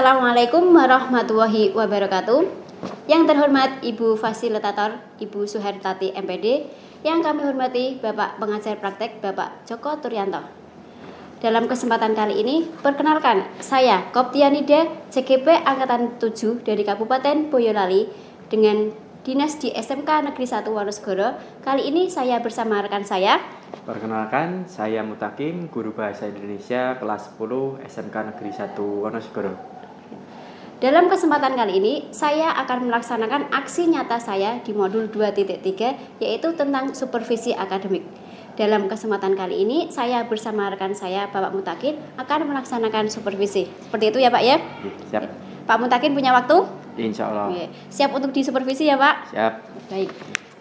Assalamualaikum warahmatullahi wabarakatuh. Yang terhormat Ibu Fasilitator, Ibu Suhertati MPD. Yang kami hormati Bapak Pengajar Praktek, Bapak Joko Turyanto. Dalam kesempatan kali ini, perkenalkan saya Koptianida, CGP Angkatan 7 dari Kabupaten Boyolali dengan Dinas di SMK Negeri 1 Wonosegoro. Kali ini saya bersama rekan saya. Perkenalkan, saya Mutakin, Guru Bahasa Indonesia kelas 10 SMK Negeri 1 Wonosegoro. Dalam kesempatan kali ini, saya akan melaksanakan aksi nyata saya di modul 2.3, yaitu tentang supervisi akademik. Dalam kesempatan kali ini, saya bersama rekan saya, Bapak Mutakin, akan melaksanakan supervisi. Seperti itu ya Pak ya? Siap. Pak Mutakin punya waktu? Insya Allah. Siap untuk disupervisi ya Pak? Siap. Baik,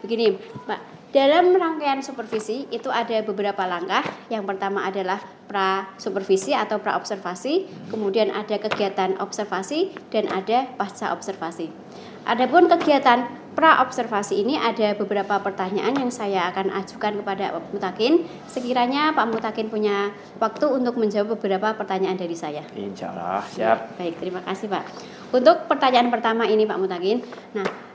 begini Pak. Dalam rangkaian supervisi itu ada beberapa langkah. Yang pertama adalah pra-supervisi atau pra-observasi, kemudian ada kegiatan observasi, dan ada pasca observasi. Adapun kegiatan pra-observasi ini ada beberapa pertanyaan yang saya akan ajukan kepada Pak Mutakin. Sekiranya Pak Mutakin punya waktu untuk menjawab beberapa pertanyaan dari saya. Insya Allah, siap. Baik, terima kasih Pak. Untuk pertanyaan pertama ini Pak Mutakin,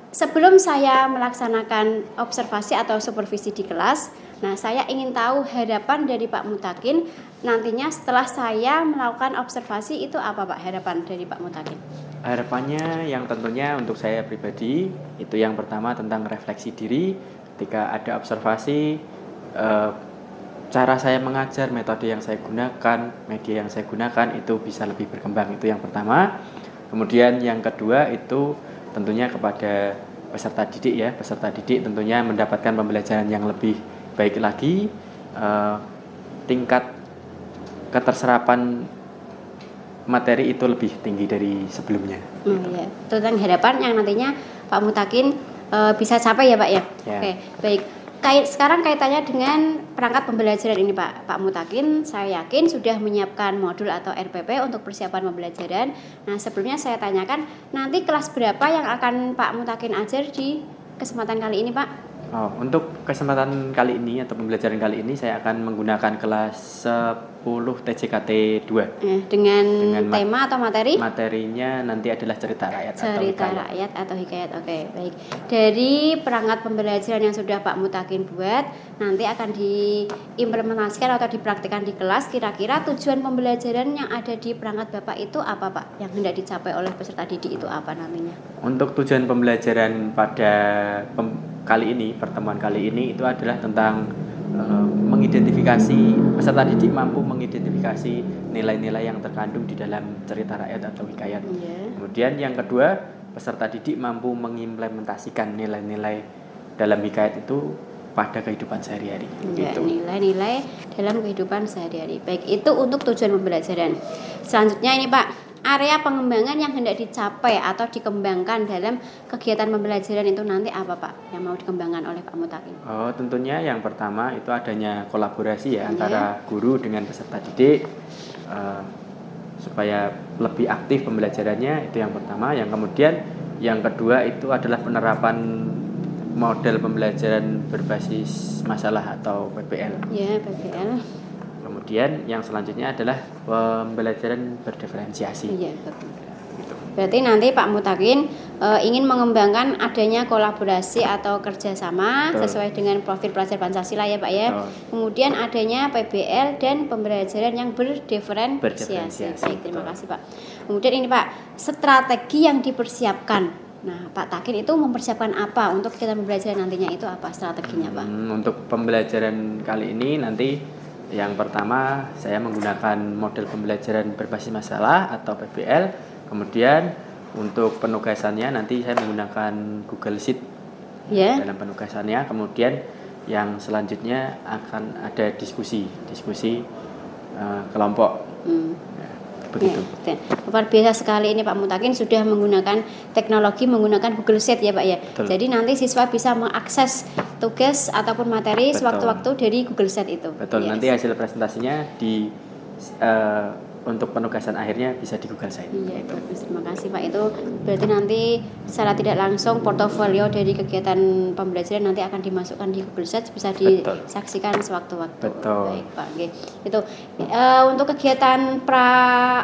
sebelum saya melaksanakan observasi atau supervisi di kelas, saya ingin tahu harapan dari Pak Mutakin nantinya setelah saya melakukan observasi itu apa Pak, harapan dari Pak Mutakin? Harapannya yang tentunya untuk saya pribadi, itu yang pertama tentang refleksi diri. Ketika ada observasi, cara saya mengajar, metode yang saya gunakan, media yang saya gunakan itu bisa lebih berkembang. Itu yang pertama. Kemudian yang kedua itu tentunya kepada peserta didik ya, peserta didik tentunya mendapatkan pembelajaran yang lebih baik lagi, tingkat keterserapan materi itu lebih tinggi dari sebelumnya. Ya. Tentang harapan yang nantinya Pak Mutakin bisa capai ya Pak ya. Oke, baik. Sekarang kaitannya dengan perangkat pembelajaran ini Pak Mutakin, saya yakin sudah menyiapkan modul atau RPP untuk persiapan pembelajaran. Sebelumnya saya tanyakan nanti kelas berapa yang akan Pak Mutakin ajar di kesempatan kali ini Pak? Untuk kesempatan kali ini atau pembelajaran kali ini saya akan menggunakan kelas 10 TJKT 2. Dengan tema atau materi? Materinya nanti adalah cerita rakyat atau hikayat. Oke, baik. Dari perangkat pembelajaran yang sudah Pak Mutakin buat, nanti akan diimplementasikan atau dipraktikkan di kelas. Kira-kira tujuan pembelajaran yang ada di perangkat Bapak itu apa Pak? Yang hendak dicapai oleh peserta didik itu apa nantinya? Untuk tujuan pembelajaran pada pertemuan kali ini itu adalah tentang mengidentifikasi, peserta didik mampu mengidentifikasi nilai-nilai yang terkandung di dalam cerita rakyat atau hikayat. Kemudian yang kedua, peserta didik mampu mengimplementasikan nilai-nilai dalam hikayat itu pada kehidupan sehari-hari. Nilai-nilai dalam kehidupan sehari-hari. Baik, itu untuk tujuan pembelajaran. Selanjutnya ini Pak, area pengembangan yang hendak dicapai atau dikembangkan dalam kegiatan pembelajaran itu nanti apa Pak yang mau dikembangkan oleh Pak Mutakin? Tentunya yang pertama itu adanya kolaborasi antara guru dengan peserta didik supaya lebih aktif pembelajarannya, itu yang pertama. Yang kedua itu adalah penerapan model pembelajaran berbasis masalah atau PBL. PBL. Kemudian yang selanjutnya adalah pembelajaran berdiferensiasi. Betul. Berarti nanti Pak Mutakin ingin mengembangkan adanya kolaborasi atau kerjasama sesuai dengan profil pelajar Pancasila ya Pak ya. Kemudian adanya PBL dan pembelajaran yang berdiferensiasi. Baik, terima kasih Pak. Kemudian ini Pak, strategi yang dipersiapkan. Pak Takin itu mempersiapkan apa untuk kita pembelajaran nantinya itu apa strateginya Pak? Untuk pembelajaran kali ini nanti yang pertama saya menggunakan model pembelajaran berbasis masalah atau PBL. Kemudian untuk penugasannya nanti saya menggunakan Google Sheet dalam penugasannya. Kemudian yang selanjutnya akan ada diskusi kelompok. Begitu. Luar biasa sekali ini Pak Mutakin sudah menggunakan teknologi, menggunakan Google Sheet ya Pak ya. Betul. Jadi nanti siswa bisa mengakses tugas ataupun materi sewaktu-waktu dari Google Sheet itu. Betul. Nanti hasil presentasinya untuk penugasan akhirnya bisa di Google Site. Iya, bagus. Terima kasih Pak. Itu berarti nanti secara tidak langsung portofolio dari kegiatan pembelajaran nanti akan dimasukkan di Google Search, bisa disaksikan sewaktu-waktu. Betul. Baik Pak. Oke. Itu untuk kegiatan pra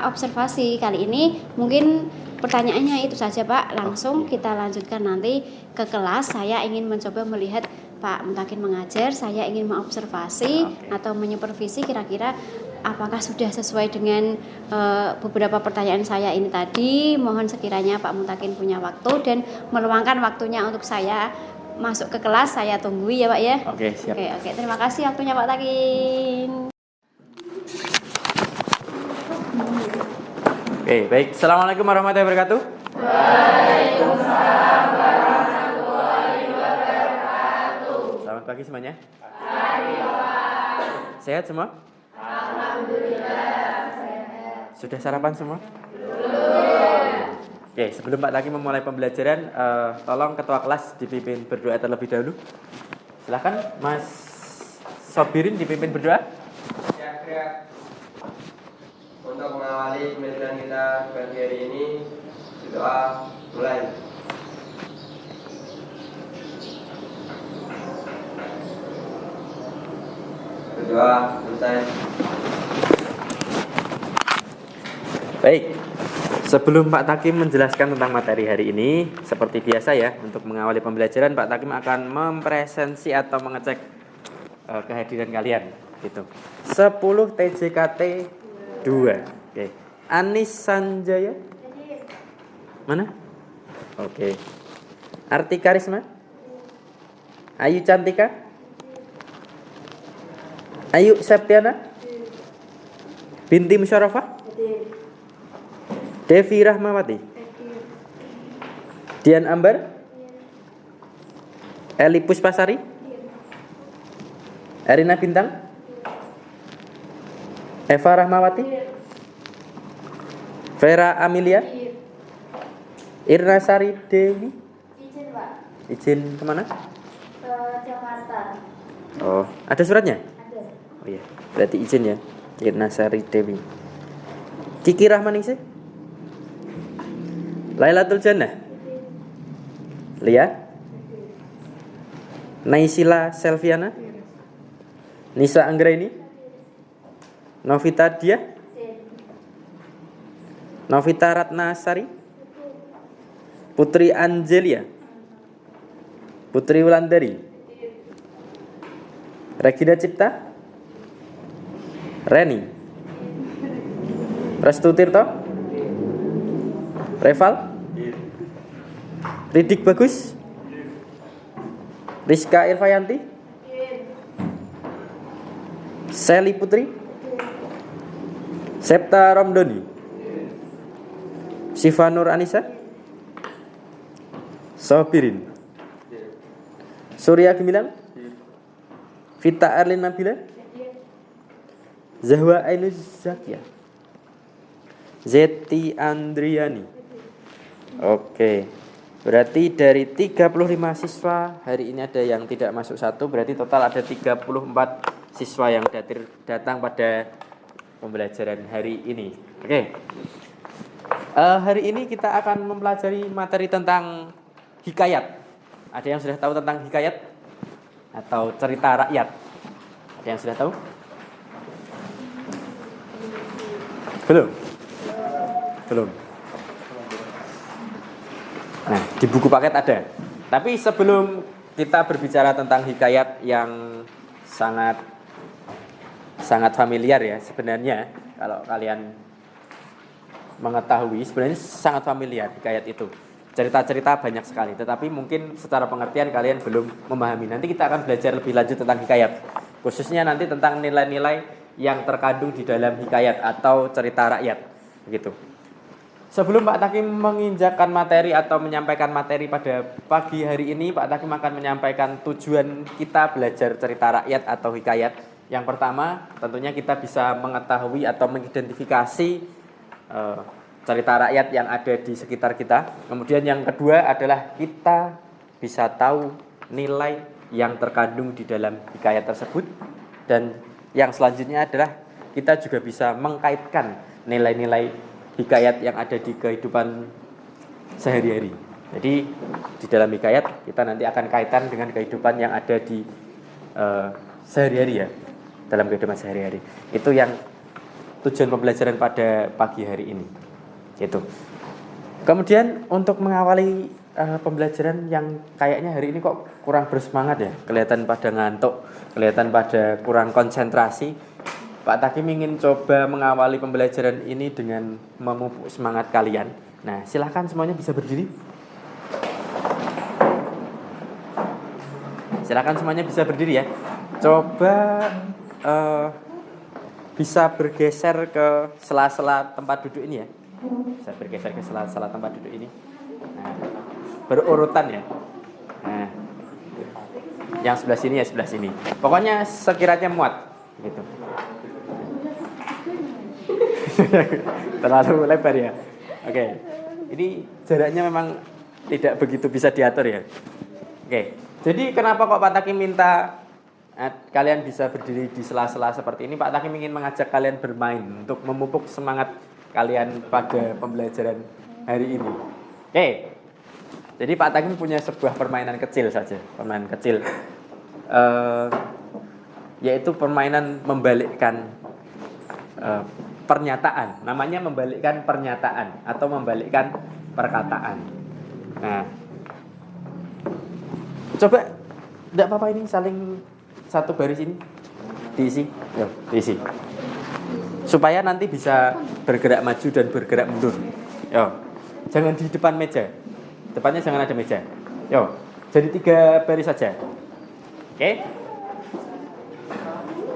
observasi kali ini mungkin pertanyaannya itu saja Pak. Langsung kita lanjutkan nanti ke kelas. Saya ingin mencoba melihat Pak Mutakin mengajar, saya ingin mengobservasi atau menyupervisi kira-kira apakah sudah sesuai dengan beberapa pertanyaan saya ini tadi. Mohon sekiranya Pak Mutakin punya waktu dan meluangkan waktunya untuk saya masuk ke kelas, saya tunggu ya Pak ya. Oke, siap. Oke, terima kasih waktunya Pak Takin. Oke, baik. Assalamualaikum warahmatullahi wabarakatuh. Waalaikumsalam warahmatullahi wabarakatuh. Selamat pagi semuanya. Sehat semua? Sudah sarapan semua? Belum. Oke, sebelum Pak Taki memulai pembelajaran, tolong ketua kelas dipimpin berdoa terlebih dahulu. Silakan Mas Sobirin dipimpin berdoa. Ya, untuk mengawali pembelajaran kita pagi hari ini, doa mulai. Berdoa selesai. Baik, sebelum Pak Takim menjelaskan tentang materi hari ini, seperti biasa ya, untuk mengawali pembelajaran Pak Takim akan mempresensi atau mengecek kehadiran kalian. Gitu. 10 TJKT 2. Oke. Anis Sanjaya? Mana? Oke. Arti Karisma? Ayu Cantika? Ayu Septiana? Binti Musyawarah? Devi Rahmawati, Dian Ambar, Eli Puspasari, Erina Bintang, Eva Rahmawati, Vera Amelia, Irna Sari Dewi. Izin Pak. Izin kemana? Ke Jakarta. Oh, ada suratnya? Ada. Oh iya, berarti izin ya. Irna Sari Dewi. Kiki Rahmaningsih, Lailatul Jannah, Lia, Naisila Selviana, Nisa Anggraini, Novita Dia, Novita Ratnasari, Putri Angelia, Putri Wulandari, Regina Cipta, Reni, Restu Tirto, Reval, Ridik Bagus, Rizka Irfayanti, Seli Putri, Septa Romdoni, Siva Nur Anissa, Sobirin, Surya Gemilang, Vita Erlin Nabila, Zahwa Ainuz Zakia, Zeti Andriani. Oke, berarti dari 35 siswa hari ini ada yang tidak masuk satu, berarti total ada 34 siswa yang datang pada pembelajaran hari ini. Oke, hari ini kita akan mempelajari materi tentang hikayat. Ada yang sudah tahu tentang hikayat atau cerita rakyat? Ada yang sudah tahu? Belum? Belum. Nah, di buku paket ada. Tapi sebelum kita berbicara tentang hikayat yang sangat familiar ya, sebenarnya kalau kalian mengetahui sebenarnya sangat familiar hikayat itu. Cerita-cerita banyak sekali, tetapi mungkin secara pengertian kalian belum memahami. Nanti kita akan belajar lebih lanjut tentang hikayat. Khususnya nanti tentang nilai-nilai yang terkandung di dalam hikayat atau cerita rakyat. Begitu. Sebelum Pak Takim menginjakkan materi atau menyampaikan materi pada pagi hari ini, Pak Takim akan menyampaikan tujuan kita belajar cerita rakyat atau hikayat. Yang pertama, tentunya kita bisa mengetahui atau mengidentifikasi cerita rakyat yang ada di sekitar kita. Kemudian yang kedua adalah kita bisa tahu nilai yang terkandung di dalam hikayat tersebut. Dan yang selanjutnya adalah kita juga bisa mengkaitkan nilai-nilai hikayat yang ada di kehidupan sehari-hari. Jadi di dalam hikayat kita nanti akan kaitan dengan kehidupan yang ada di sehari-hari ya, dalam kehidupan sehari-hari. Itu yang tujuan pembelajaran pada pagi hari ini. Gitu. Kemudian untuk mengawali pembelajaran yang kayaknya hari ini kok kurang bersemangat ya, kelihatan pada ngantuk, kelihatan pada kurang konsentrasi. Pak Takim ingin coba mengawali pembelajaran ini dengan memupuk semangat kalian. Nah, silahkan semuanya bisa berdiri. Silahkan semuanya bisa berdiri ya. Coba bisa bergeser ke sela-sela tempat duduk ini ya. Bisa bergeser ke sela-sela tempat duduk ini. Nah, berurutan ya. Nah, yang sebelah sini ya sebelah sini. Pokoknya sekiranya muat gitu. Terlalu lebar ya. Oke. Ini jaraknya memang tidak begitu bisa diatur ya. Oke. Jadi kenapa kok Pak Takim minta kalian bisa berdiri di sela-sela seperti ini? Pak Takim ingin mengajak kalian bermain untuk memupuk semangat kalian pada pembelajaran hari ini. Oke. Jadi Pak Takim punya sebuah permainan kecil saja, permainan kecil, yaitu permainan membalikkan pernyataan. Namanya membalikkan pernyataan atau membalikkan perkataan. Nah, coba, tidak apa-apa ini saling satu baris ini diisi, yo, diisi, supaya nanti bisa bergerak maju dan bergerak mundur. Yo, jangan di depan meja, depannya jangan ada meja. Yo, jadi 3 baris saja. Oke?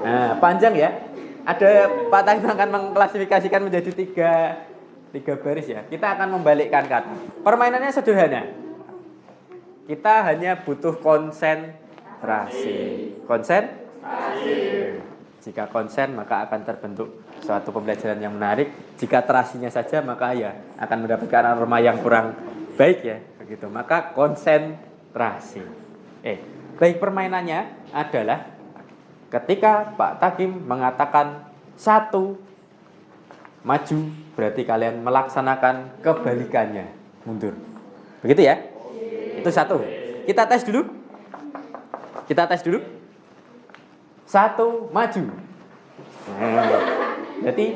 Nah, panjang ya. Ada Pak Takim akan mengklasifikasikan menjadi 3 baris ya. Kita akan membalikkan kata. Permainannya sederhana. Kita hanya butuh konsentrasi. Konsentrasi. Jika konsen maka akan terbentuk suatu pembelajaran yang menarik. Jika terasinya saja maka ya akan mendapatkan aroma yang kurang baik ya. Begitu. Maka konsentrasi. Baik, permainannya adalah ketika Pak Takim mengatakan 1 maju, berarti kalian melaksanakan kebalikannya, mundur. Begitu ya? Itu 1. Kita tes dulu. 1 maju. Nah, berarti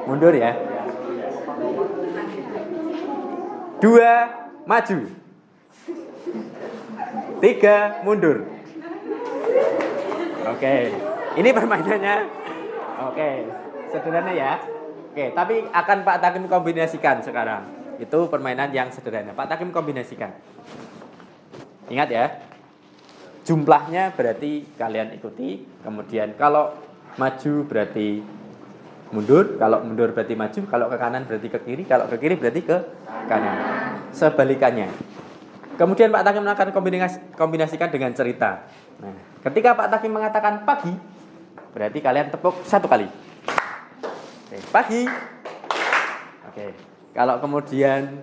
mundur ya. 2 maju. 3 mundur. Oke, ini permainannya. Oke, sederhana ya. Oke, tapi akan Pak Takim kombinasikan sekarang. Itu permainan yang sederhana. Pak Takim kombinasikan. Ingat ya. Jumlahnya berarti kalian ikuti. Kemudian kalau maju berarti mundur, kalau mundur berarti maju, kalau ke kanan berarti ke kiri, kalau ke kiri berarti ke kanan. Sebalikannya. Kemudian Pak Takim akan kombinasikan dengan cerita. Nah, ketika Pak Takim mengatakan pagi, berarti kalian tepuk 1 kali. Oke, pagi. Oke. Kalau kemudian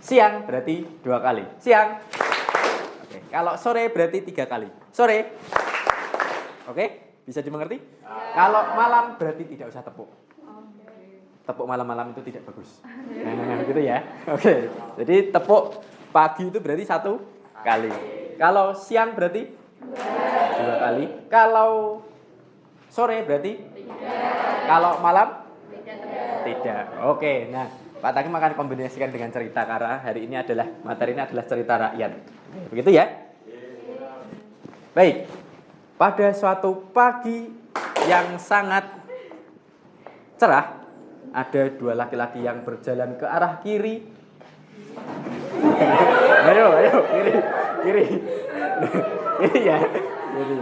siang berarti 2 kali. Siang. Oke. Kalau sore berarti 3 kali. Sore. Oke, bisa dimengerti? Kalau malam berarti tidak usah tepuk. Tepuk malam-malam itu tidak bagus. Nah, gitu ya. Oke. Jadi tepuk pagi itu berarti 1 kali. Kalau siang berarti 2 kali. Kalau sore berarti 3. Kalau malam tidak. Oke. Nah, Pak Takim akan kombinasikan dengan cerita karena hari ini adalah materi ini adalah cerita rakyat. Begitu ya? Baik. Pada suatu pagi yang sangat cerah, ada 2 laki-laki yang berjalan ke arah kiri. Ayo, kiri. Kiri ya. Kiri.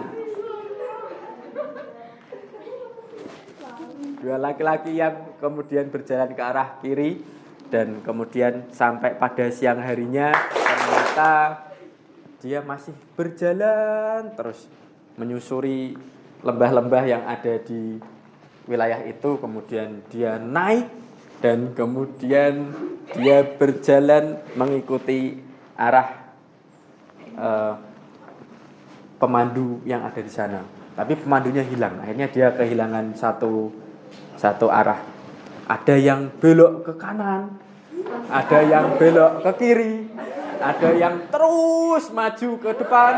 2 laki-laki yang kemudian berjalan ke arah kiri dan kemudian sampai pada siang harinya ternyata dia masih berjalan terus menyusuri lembah-lembah yang ada di wilayah itu, kemudian dia naik dan kemudian dia berjalan mengikuti arah pemandu yang ada di sana. Tapi pemandunya hilang. Akhirnya dia kehilangan satu arah. ada yang belok ke kanan, ada yang belok ke kiri, ada yang terus maju ke depan,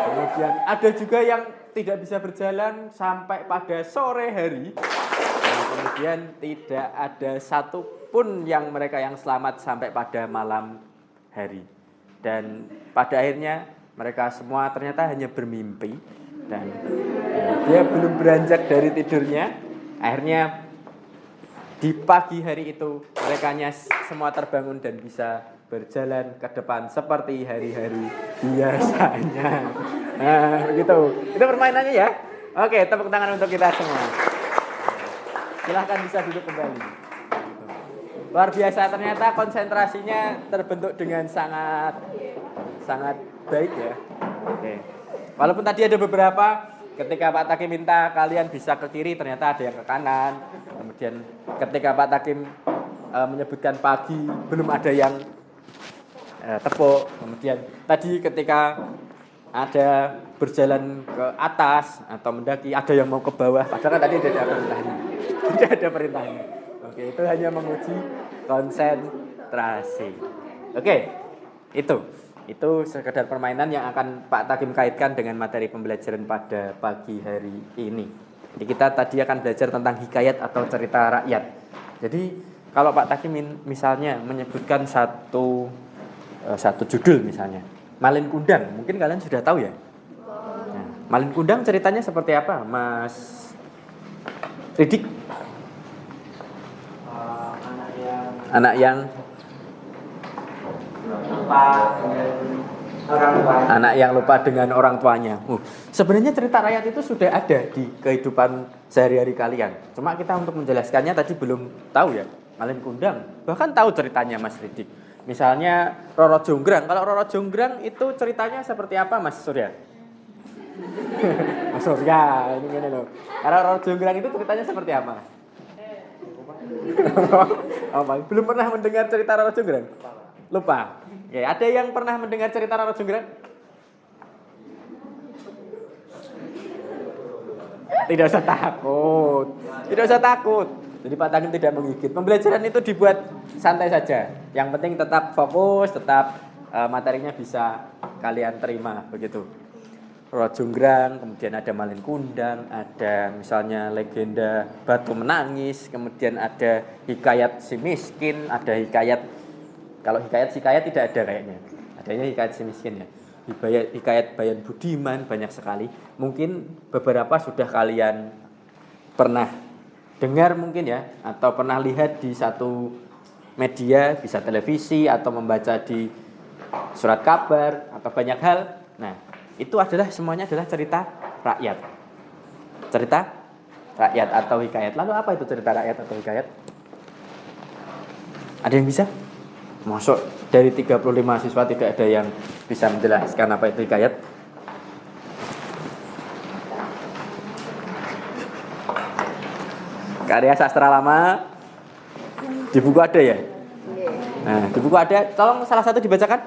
kemudian ada juga yang tidak bisa berjalan sampai pada sore hari. Dan kemudian tidak ada satupun yang mereka yang selamat sampai pada malam hari. Dan pada akhirnya mereka semua ternyata hanya bermimpi dan dia belum beranjak dari tidurnya. Akhirnya di pagi hari itu mereka semua terbangun dan bisa berjalan ke depan seperti hari-hari biasanya. Nah, begitu. Itu permainannya ya. Oke, tepuk tangan untuk kita semua. Silahkan bisa duduk kembali. Luar biasa, ternyata konsentrasinya terbentuk dengan sangat baik ya. Oke. Walaupun tadi ada beberapa ketika Pak Takim minta kalian bisa ke kiri, ternyata ada yang ke kanan. Kemudian ketika Pak Takim menyebutkan pagi, belum ada yang tepuk. Kemudian tadi ketika ada berjalan ke atas atau mendaki, ada yang mau ke bawah. Padahal kan tadi tidak ada perintahnya. Tidak ada perintahnya. Oke, itu hanya menguji konsentrasi. Oke, itu sekedar permainan yang akan Pak Takim kaitkan dengan materi pembelajaran pada pagi hari ini. Jadi kita tadi akan belajar tentang hikayat atau cerita rakyat. Jadi kalau Pak Takim misalnya menyebutkan satu judul misalnya, Malin Kundang, mungkin kalian sudah tahu ya. Nah, Malin Kundang ceritanya seperti apa, Mas Ridik? Anak yang lupa dengan orang tuanya. Sebenarnya cerita rakyat itu sudah ada di kehidupan sehari-hari kalian. Cuma kita untuk menjelaskannya tadi belum tahu ya. Malin Kundang, bahkan tahu ceritanya Mas Ridik. Misalnya Roro Jonggrang. Kalau Roro Jonggrang itu ceritanya seperti apa, Mas Surya? Mas Surya, ini loh. Kalau Roro Jonggrang itu ceritanya seperti apa? Belum pernah mendengar cerita Roro Jonggrang? Lupa. Ya, ada yang pernah mendengar cerita Roro Jonggrang? Tidak usah takut. Tidak usah takut. Jadi Pak Takim tidak menggigit. Pembelajaran itu dibuat santai saja. Yang penting tetap fokus, tetap materinya bisa kalian terima begitu. Roro Jonggrang, kemudian ada Malin Kundang, ada misalnya legenda Batu Menangis, kemudian ada hikayat si miskin, ada hikayat, kalau hikayat tidak ada kayaknya. Adanya hikayat si miskin ya. Hikayat Bayan Budiman banyak sekali. Mungkin beberapa sudah kalian pernah dengar mungkin ya, atau pernah lihat di satu media, bisa televisi atau membaca di surat kabar atau banyak hal. Nah, itu semuanya adalah cerita rakyat. Cerita rakyat atau hikayat. Lalu apa itu cerita rakyat atau hikayat? Ada yang bisa? Masuk dari 35 siswa tidak ada yang bisa menjelaskan apa itu hikayat? Karya sastra lama di buku ada ya? Nah, di buku ada. Tolong salah satu dibacakan.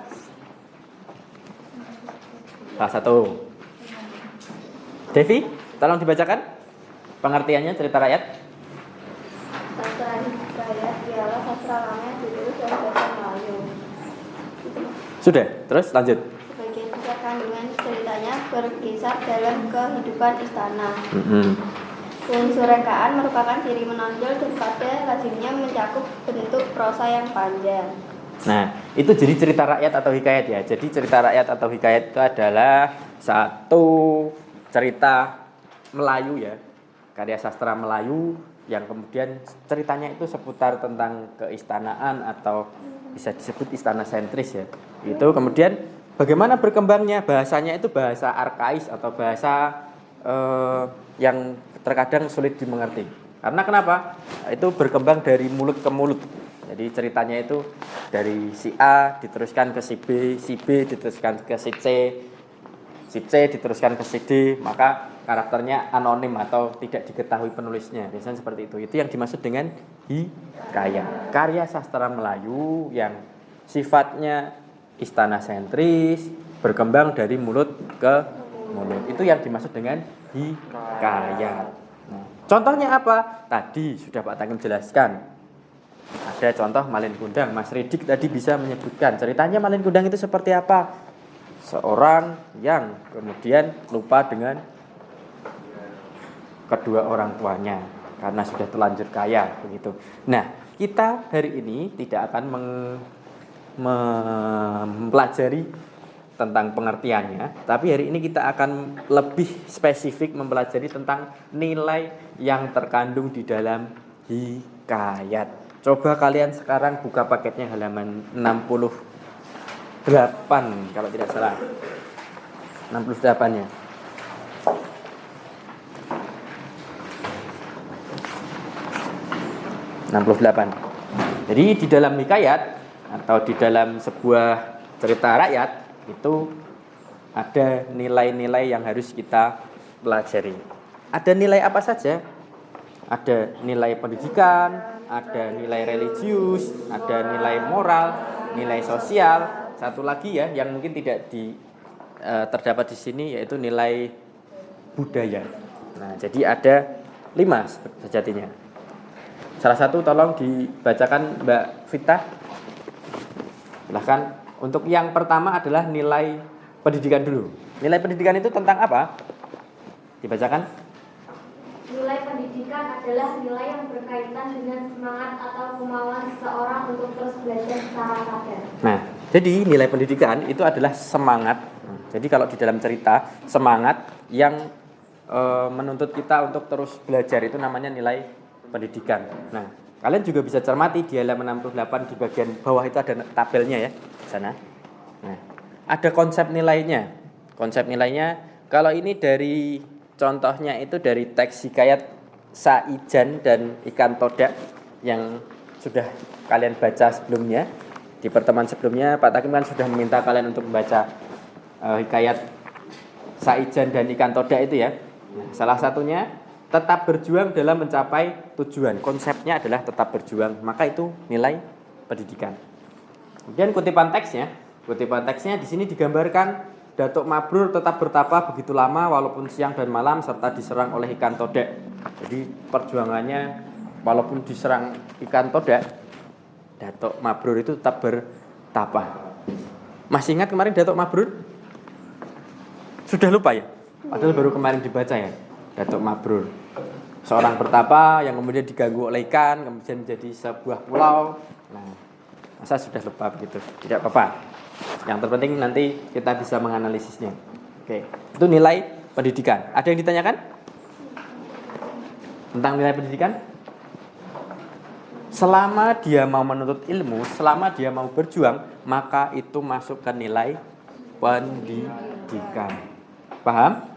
Salah satu. Devi, tolong dibacakan pengertiannya cerita rakyat. Sastra hikayat ialah sastra lama yang ditulis oleh bahasa Melayu. Sudah, terus lanjut. Sebagian besar kandungan ceritanya berkisar dalam kehidupan istana. Unsur rekaan merupakan ciri menonjol dan pada lazimnya mencakup bentuk prosa yang panjang. Nah, itu jadi cerita rakyat atau hikayat ya. Jadi cerita rakyat atau hikayat itu adalah satu cerita Melayu ya, karya sastra Melayu yang kemudian ceritanya itu seputar tentang keistanaan atau bisa disebut istana sentris ya. Itu kemudian bagaimana berkembangnya bahasanya itu bahasa arkais atau bahasa yang terkadang sulit dimengerti. Karena kenapa? Itu berkembang dari mulut ke mulut. Jadi ceritanya itu dari si A diteruskan ke si B diteruskan ke si C diteruskan ke si D, maka karakternya anonim atau tidak diketahui penulisnya. Biasanya seperti itu. Itu yang dimaksud dengan hikayat. Karya sastra Melayu yang sifatnya istana sentris, berkembang dari mulut ke mulut. Itu yang dimaksud dengan hikayat. Nah, contohnya apa? Tadi sudah Pak Takim jelaskan. ada contoh Malin Kundang. Mas Ridik tadi bisa menyebutkan ceritanya Malin Kundang itu seperti apa. Seorang yang kemudian lupa dengan kedua orang tuanya karena sudah terlanjur kaya begitu. Nah, kita hari ini tidak akan mempelajari tentang pengertiannya, tapi hari ini kita akan lebih spesifik mempelajari tentang nilai yang terkandung di dalam hikayat. Coba kalian sekarang buka paketnya halaman 68 kalau tidak salah. 68-nya. Jadi di dalam hikayat atau di dalam sebuah cerita rakyat itu ada nilai-nilai yang harus kita pelajari. Ada nilai apa saja? Ada nilai pendidikan, ada nilai religius, ada nilai moral, nilai sosial. Satu lagi ya yang mungkin tidak terdapat di sini yaitu nilai budaya. Nah, jadi ada 5 sejatinya. Salah satu tolong dibacakan Mbak Vita. Silahkan. Untuk yang pertama adalah nilai pendidikan dulu. Nilai pendidikan itu tentang apa? Dibacakan. Nilai pendidikan adalah nilai yang berkaitan dengan semangat atau kemauan seseorang untuk terus belajar secara sadar. Nah, jadi nilai pendidikan itu adalah semangat. Jadi kalau di dalam cerita, semangat yang menuntut kita untuk terus belajar itu namanya nilai pendidikan. Nah, kalian juga bisa cermati di halaman 68 di bagian bawah itu ada tabelnya ya, di sana. Nah, ada konsep nilainya. Konsep nilainya kalau ini dari contohnya itu dari teks hikayat Saijan dan Ikan Todak yang sudah kalian baca sebelumnya. Di pertemuan sebelumnya Pak Takim kan sudah meminta kalian untuk membaca hikayat Saijan dan Ikan Todak itu ya. Nah, salah satunya tetap berjuang dalam mencapai tujuan. Konsepnya adalah tetap berjuang. Maka itu nilai pendidikan. Kemudian kutipan teksnya. Kutipan teksnya di sini digambarkan Datuk Mabrur tetap bertapa begitu lama walaupun siang dan malam serta diserang oleh ikan todak. Jadi perjuangannya walaupun diserang ikan todak, Datuk Mabrur itu tetap bertapa. Masih ingat kemarin Datuk Mabrur? Sudah lupa ya? Padahal baru kemarin dibaca ya. Datuk Mabrur, seorang bertapa yang kemudian diganggu oleh ikan, kemudian menjadi sebuah pulau. Nah, masa sudah lupa begitu? Tidak apa-apa. Yang terpenting nanti kita bisa menganalisisnya. Oke, itu nilai pendidikan. Ada yang ditanyakan tentang nilai pendidikan? Selama dia mau menuntut ilmu, selama dia mau berjuang, maka itu masuk ke nilai pendidikan. Paham?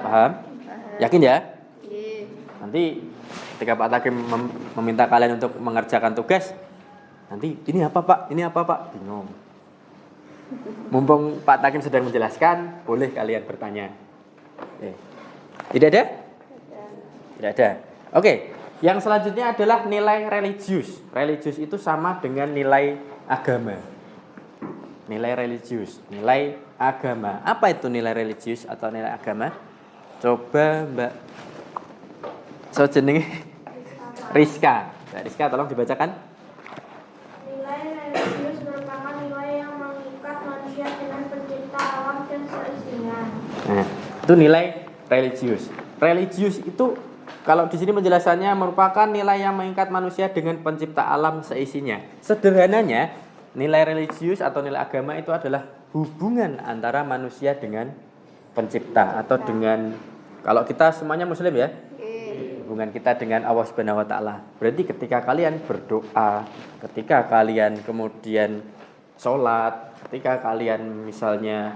Paham? Yakin ya? Nanti ketika Pak Takim meminta kalian untuk mengerjakan tugas, nanti ini apa Pak? Ini apa Pak? Bingung. Mumpung Pak Takim sedang menjelaskan, boleh kalian bertanya. Tidak ada? Tidak ada. Oke, yang selanjutnya adalah nilai religius. Religius itu sama dengan nilai agama. Nilai religius, nilai agama. Apa itu nilai religius atau nilai agama? Coba Mbak jenenge Rizka. Mbak Rizka tolong dibacakan. Nilai religius merupakan nilai yang mengikat manusia dengan pencipta alam dan seisinya. Nah, itu nilai religius. Religius itu kalau di sini penjelasannya merupakan nilai yang mengikat manusia dengan pencipta alam seisinya. Sederhananya, nilai religius atau nilai agama itu adalah hubungan antara manusia dengan pencipta atau dengan, kalau kita semuanya muslim ya, hubungan kita dengan Allah Subhanahu wa taala. Berarti ketika kalian berdoa, ketika kalian kemudian sholat, ketika kalian misalnya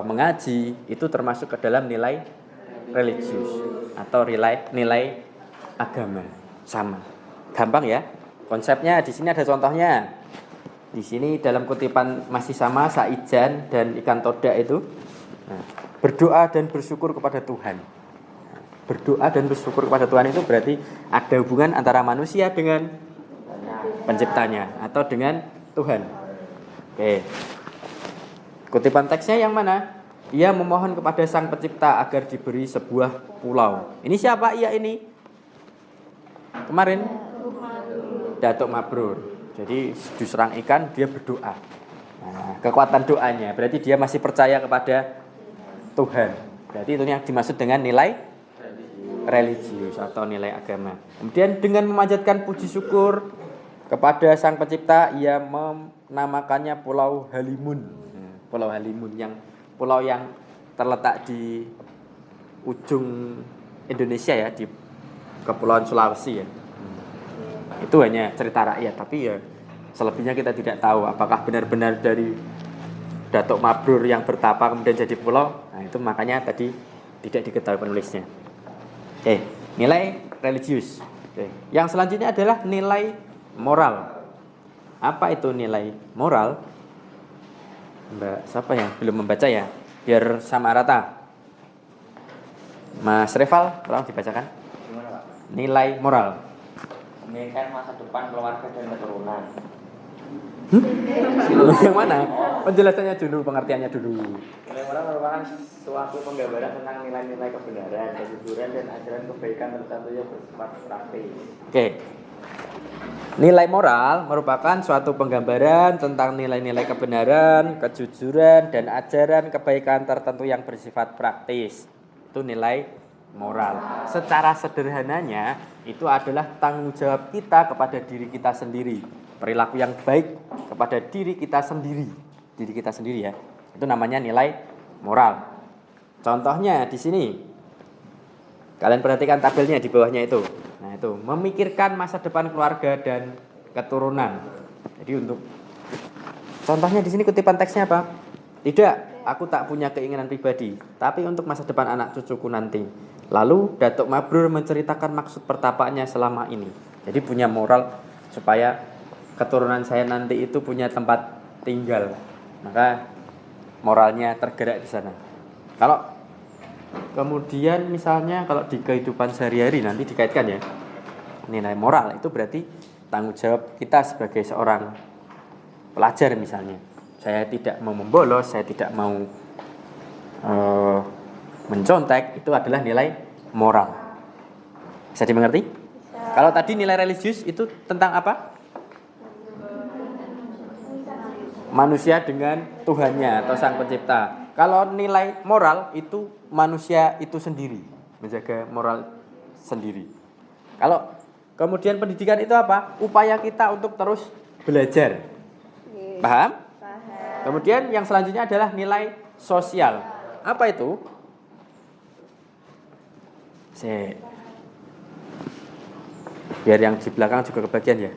mengaji, itu termasuk ke dalam nilai religius atau nilai agama. Sama. Gampang ya? Konsepnya di sini ada contohnya. Di sini dalam kutipan masih sama Saijan dan Ikan Todak itu. Nah, berdoa dan bersyukur kepada Tuhan. Berdoa dan bersyukur kepada Tuhan itu berarti ada hubungan antara manusia dengan penciptanya atau dengan Tuhan. Oke. Kutipan teksnya yang mana? Ia memohon kepada sang pencipta agar diberi sebuah pulau. Ini siapa ia ini? Kemarin Datuk Mabrur. Jadi diserang ikan dia berdoa. Nah, kekuatan doanya berarti dia masih percaya kepada Tuhan. Berarti itu yang dimaksud dengan nilai religius atau nilai agama. Kemudian dengan memanjatkan puji syukur kepada Sang Pencipta, ia menamakannya Pulau Halimun. Pulau Halimun yang pulau yang terletak di ujung Indonesia ya, di Kepulauan Sulawesi ya. Itu hanya cerita rakyat, tapi ya selebihnya kita tidak tahu apakah benar-benar dari Datuk Mabrur yang bertapa kemudian jadi pulau. Nah, itu makanya tadi tidak diketahui penulisnya. Oke, nilai religius. Oke. Yang selanjutnya adalah nilai moral. Apa itu nilai moral? Mbak, siapa yang belum membaca ya? Biar sama rata. Mas Reval, tolong dibacakan. Gimana, Pak? Nilai moral. Memikirkan masa depan keluarga dan keturunan. Yang mana? Penjelasannya dulu, pengertiannya dulu. Nilai moral merupakan suatu penggambaran tentang nilai-nilai kebenaran, kejujuran, dan ajaran kebaikan tertentu yang bersifat praktis. Oke. Nilai moral merupakan suatu penggambaran tentang nilai-nilai kebenaran, kejujuran, dan ajaran kebaikan tertentu yang bersifat praktis. Itu nilai moral. Secara sederhananya, itu adalah tanggung jawab kita kepada diri kita sendiri. Perilaku yang baik kepada diri kita sendiri. Diri kita sendiri ya. Itu namanya nilai moral. Contohnya di sini. Kalian perhatikan tabelnya di bawahnya itu. Nah, itu memikirkan masa depan keluarga dan keturunan. Jadi untuk contohnya di sini kutipan teksnya apa? Tidak, aku tak punya keinginan pribadi, tapi untuk masa depan anak cucuku nanti. Lalu Datuk Mabrur menceritakan maksud pertapaannya selama ini. Jadi punya moral supaya keturunan saya nanti itu punya tempat tinggal. Maka moralnya tergerak di sana. Kalau kemudian misalnya kalau di kehidupan sehari-hari nanti dikaitkan ya, nilai moral itu berarti tanggung jawab kita sebagai seorang pelajar misalnya. Saya tidak mau membolos, saya tidak mau mencontek, itu adalah nilai moral. Bisa dimengerti? Kalau tadi nilai religius itu tentang apa? Manusia dengan Tuhannya atau Sang Pencipta. Kalau nilai moral itu manusia itu sendiri, menjaga moral sendiri. Kalau kemudian pendidikan itu apa? Upaya kita untuk terus belajar. Paham? Kemudian yang selanjutnya adalah nilai sosial. Apa itu? Biar yang di belakang juga kebagian ya.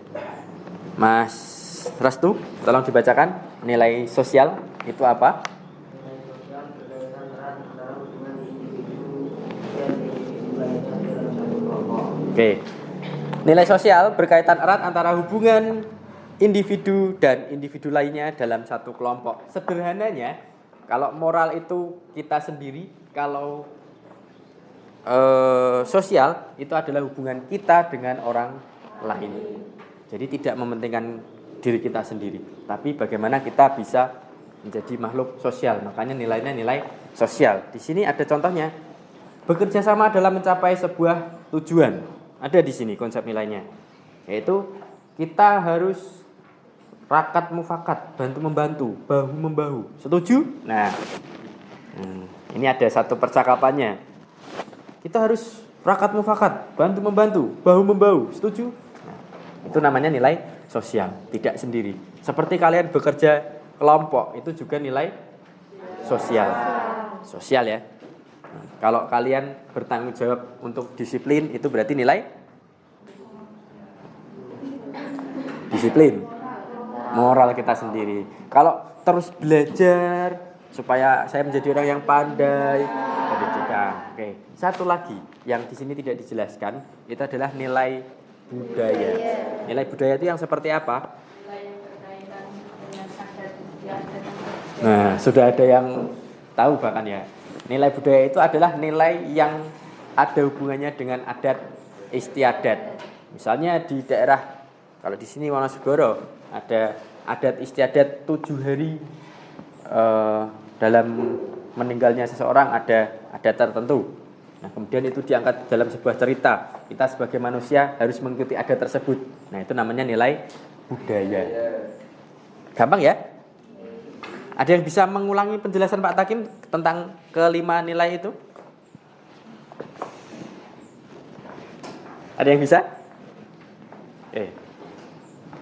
Mas Restu, tolong dibacakan nilai sosial itu apa? Oke. Nilai sosial berkaitan erat antara hubungan individu dan individu lainnya dalam satu kelompok. Sederhananya, kalau moral itu kita sendiri, kalau sosial itu adalah hubungan kita dengan orang lain. Jadi tidak mementingkan diri kita sendiri, tapi bagaimana kita bisa menjadi makhluk sosial. Makanya nilainya nilai sosial. Di sini ada contohnya. Bekerja sama dalam mencapai sebuah tujuan. Ada di sini konsep nilainya. Yaitu kita harus rakat mufakat, bantu-membantu, bahu-membahu. Setuju? Nah, ini ada satu percakapannya. Kita harus rakat mufakat, bantu-membantu, bahu-membahu. Setuju? Nah, itu namanya nilai sosial, tidak sendiri. Seperti kalian bekerja kelompok, itu juga nilai sosial. Sosial ya. Nah, kalau kalian bertanggung jawab untuk disiplin, itu berarti nilai disiplin. Moral kita sendiri. Kalau terus belajar supaya saya menjadi orang yang pandai, pendidikan. Oke. Satu lagi yang di sini tidak dijelaskan, itu adalah nilai budaya. Nilai budaya itu yang seperti apa? Nah, sudah ada yang tahu bahkan ya. Nilai budaya itu adalah nilai yang ada hubungannya dengan adat istiadat. Misalnya di daerah, kalau di sini Wonosobo ada adat istiadat 7 hari dalam meninggalnya seseorang ada adat tertentu. Nah, kemudian itu diangkat dalam sebuah cerita. Kita sebagai manusia harus mengikuti adat tersebut. Nah, itu namanya nilai budaya. Gampang ya? Ada yang bisa mengulangi penjelasan Pak Takim tentang kelima nilai itu? Ada yang bisa?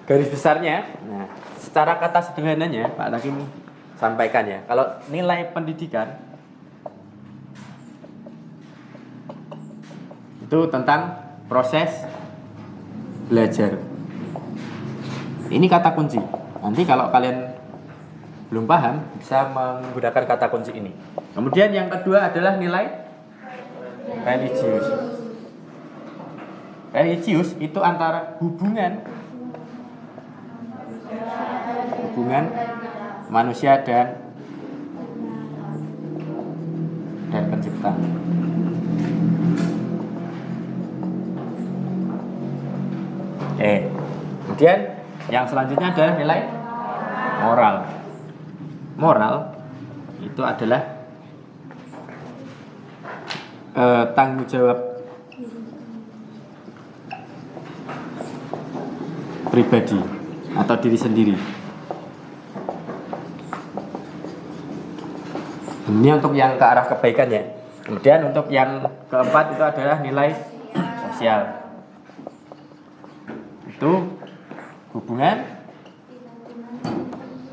Garis besarnya, nah, secara kata sederhananya Pak Takim sampaikan ya. Kalau nilai pendidikan itu tentang proses belajar. Ini kata kunci. Nanti kalau kalian belum paham bisa menggunakan kata kunci ini. Kemudian yang kedua adalah nilai religius. Religius itu antara hubungan manusia dan pencipta. Kemudian yang selanjutnya adalah nilai moral. Moral itu adalah tanggung jawab pribadi atau diri sendiri. Ini untuk yang ke arah kebaikan ya. Kemudian untuk yang keempat itu adalah nilai sosial. Itu hubungan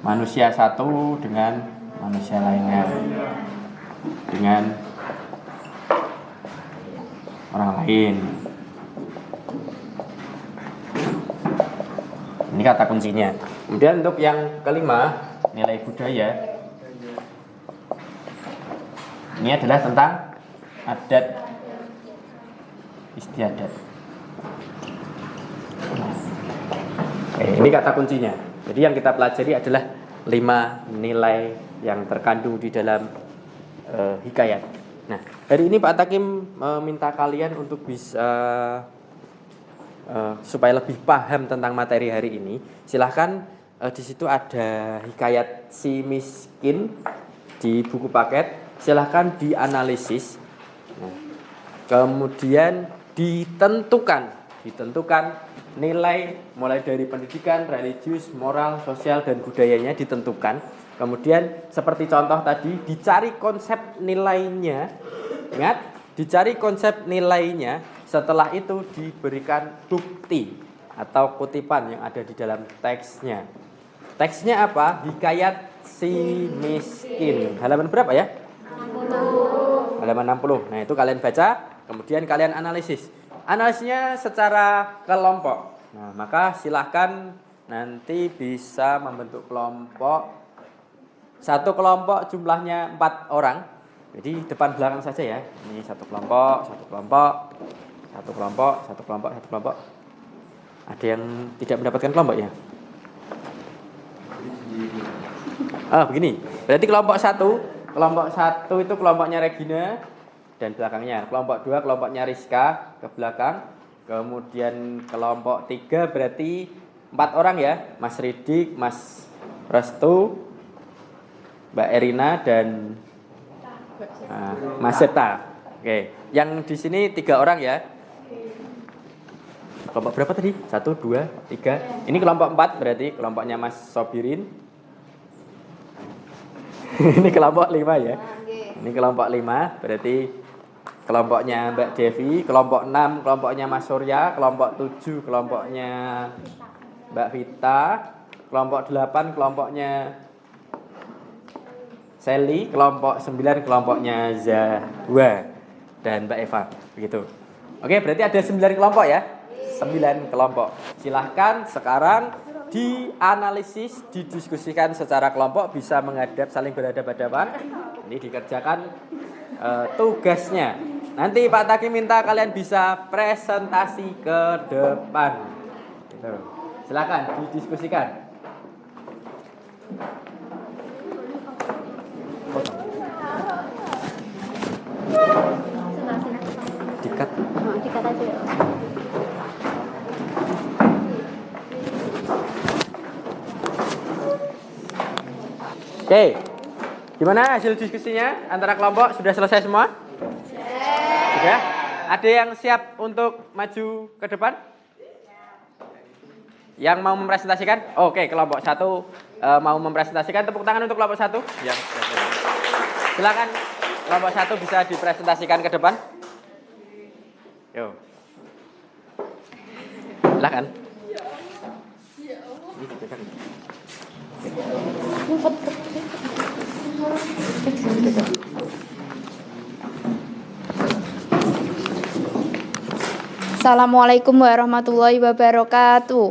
manusia satu dengan manusia lainnya, dengan orang lain. Ini kata kuncinya. Kemudian untuk yang kelima, nilai budaya. Ini adalah tentang adat istiadat. Ini kata kuncinya. Jadi yang kita pelajari adalah 5 nilai yang terkandung di dalam hikayat. Nah, hari ini Pak Takim meminta kalian untuk bisa supaya lebih paham tentang materi hari ini. Silahkan di situ ada hikayat si miskin di buku paket. Silahkan dianalisis. Nah, kemudian ditentukan nilai mulai dari pendidikan, religius, moral, sosial, dan budayanya ditentukan. Kemudian seperti contoh tadi, dicari konsep nilainya. Ingat, dicari konsep nilainya. Setelah itu diberikan bukti atau kutipan yang ada di dalam teksnya. Teksnya apa? Hikayat si miskin. Halaman berapa ya? 60. Halaman 60. Nah, itu kalian baca, kemudian kalian analisis. Analisisnya secara kelompok. Nah, maka silahkan nanti bisa membentuk kelompok. Satu kelompok jumlahnya 4 orang. Jadi depan belakang saja ya. Ini satu kelompok. Ada yang tidak mendapatkan kelompok ya? Begini. Berarti kelompok 1 itu kelompoknya Regina dan belakangnya. Kelompok 2 kelompoknya Rizka ke belakang. Kemudian kelompok 3 berarti 4 orang ya. Mas Ridik, Mas Restu, Mbak Erina dan Mas Seta. Oke, yang di sini 3 orang ya. Kelompok berapa tadi? 1, 2, 3. Ini kelompok 4 berarti kelompoknya Mas Sobirin. Ini kelompok 5 ya. Ini kelompok 5 berarti kelompoknya Mbak Devi. Kelompok 6 kelompoknya Mas Surya. Kelompok 7 kelompoknya Mbak Vita. Kelompok 8 kelompoknya Sally. Kelompok 9 kelompoknya Zahwa dan Mbak Eva. Begitu. Oke, berarti ada 9 kelompok ya. 9 kelompok. Silahkan sekarang dianalisis, didiskusikan secara kelompok, bisa menghadap saling berhadapan-hadapan. Ini dikerjakan tugasnya. Nanti Pak Taki minta kalian bisa presentasi ke depan. Gitu. Silakan didiskusikan. Dikat. Dikat aja. Oke, gimana hasil diskusinya antara kelompok? Sudah selesai semua? Sudah? Ada yang siap untuk maju ke depan? Yang mau mempresentasikan? Oke, kelompok 1 mau mempresentasikan. Tepuk tangan untuk kelompok 1. Yang silakan kelompok 1 bisa dipresentasikan ke depan. Yo. Silakan. Assalamualaikum warahmatullahi wabarakatuh.